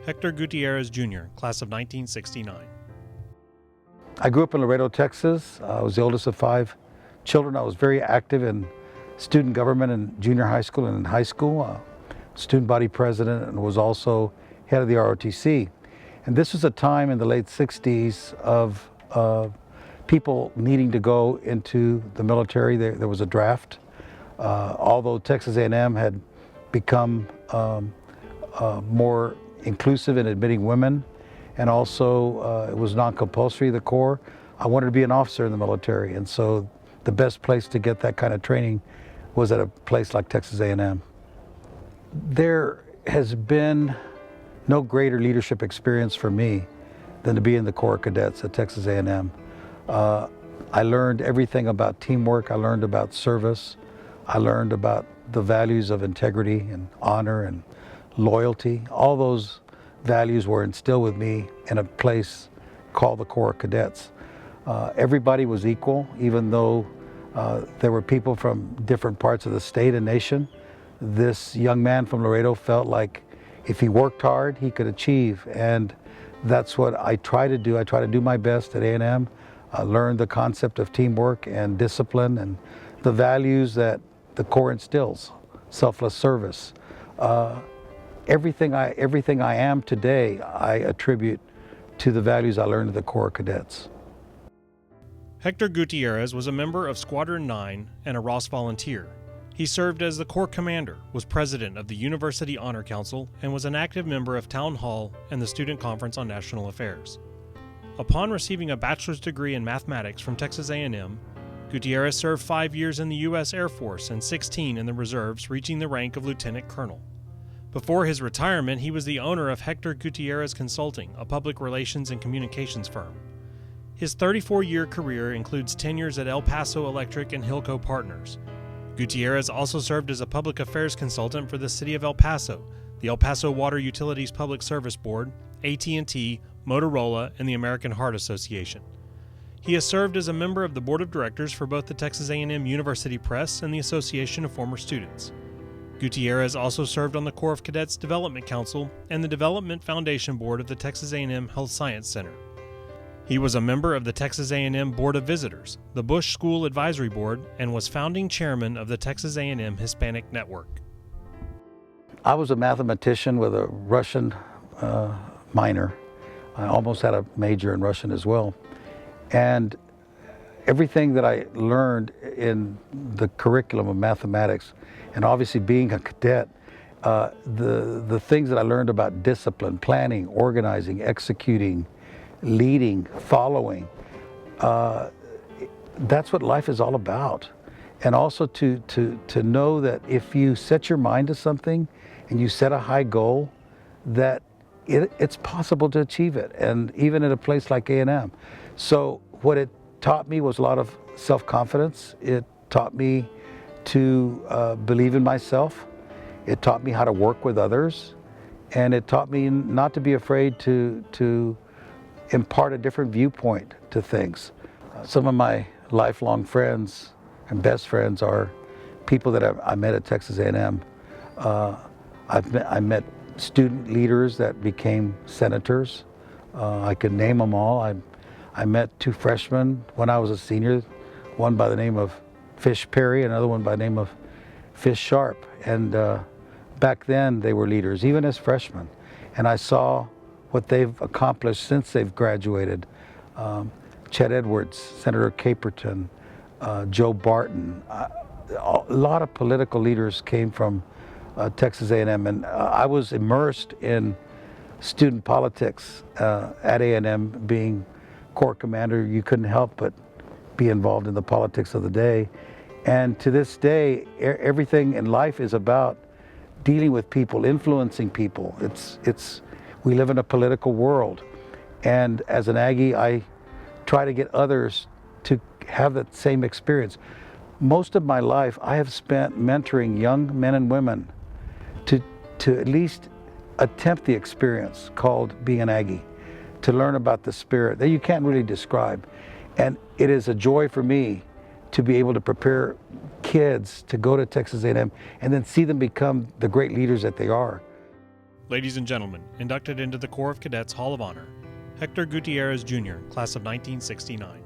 Hector Gutierrez Jr., class of 1969. I grew up in Laredo, Texas. I was the oldest of 5 children. I was very active in student government in junior high school and in high school. Student body president, and was also head of the ROTC. And this was a time in the late 60s of people needing to go into the military. There was a draft. Although Texas A&M had become more inclusive in admitting women, and also it was non-compulsory, the Corps, I wanted to be an officer in the military. And so the best place to get that kind of training was at a place like Texas A&M. There has been no greater leadership experience for me than to be in the Corps of Cadets at Texas A&M. I learned everything about teamwork. I learned about service. I learned about the values of integrity and honor and loyalty. All those values were instilled with me in a place called the Corps of Cadets. Everybody was equal, even though there were people from different parts of the state and nation. This young man from Laredo felt like if he worked hard, he could achieve, and that's what I try to do. I try to do my best at A&M. I learned the concept of teamwork and discipline and the values that the Corps instills, selfless service. Everything I am today, I attribute to the values I learned at the Corps of Cadets. Hector Gutierrez was a member of Squadron 9 and a Ross volunteer. He served as the Corps Commander, was president of the University Honor Council, and was an active member of Town Hall and the Student Conference on National Affairs. Upon receiving a bachelor's degree in mathematics from Texas A&M, Gutierrez served 5 years in the U.S. Air Force and 16 in the reserves, reaching the rank of lieutenant colonel. Before his retirement, he was the owner of Hector Gutierrez Consulting, a public relations and communications firm. His 34-year career includes tenures at El Paso Electric and Hilco Partners. Gutierrez also served as a public affairs consultant for the city of El Paso, the El Paso Water Utilities Public Service Board, AT&T, Motorola, and the American Heart Association. He has served as a member of the board of directors for both the Texas A&M University Press and the Association of Former Students. Gutierrez also served on the Corps of Cadets Development Council and the Development Foundation Board of the Texas A&M Health Science Center. He was a member of the Texas A&M Board of Visitors, the Bush School Advisory Board, and was founding chairman of the Texas A&M Hispanic Network. I was a mathematician with a Russian minor. I almost had a major in Russian as well. And everything that I learned in the curriculum of mathematics, and obviously being a cadet, the things that I learned about discipline, planning, organizing, executing, leading, following, that's what life is all about. And also to know that if you set your mind to something and you set a high goal, that it's possible to achieve it, and even at a place like A&M. So what it taught me was a lot of self-confidence. It taught me to believe in myself. It taught me how to work with others, and it taught me not to be afraid to impart a different viewpoint to things. Some of my lifelong friends and best friends are people that I met at Texas A&M. I met student leaders that became senators. I could name them all. I met 2 freshmen when I was a senior, one by the name of Fish Perry, another one by the name of Fish Sharp. And back then they were leaders, even as freshmen. And I saw what they've accomplished since they've graduated. Chet Edwards, Senator Caperton, Joe Barton. A lot of political leaders came from Texas A&M, and I was immersed in student politics at A&M. Being Corps Commander, you couldn't help but be involved in the politics of the day. And to this day, everything in life is about dealing with people, influencing people. We live in a political world, and as an Aggie, I try to get others to have that same experience. Most of my life, I have spent mentoring young men and women to at least attempt the experience called being an Aggie, to learn about the spirit that you can't really describe. And it is a joy for me to be able to prepare kids to go to Texas A&M and then see them become the great leaders that they are. Ladies and gentlemen, inducted into the Corps of Cadets Hall of Honor, Hector Gutierrez Jr., class of 1969.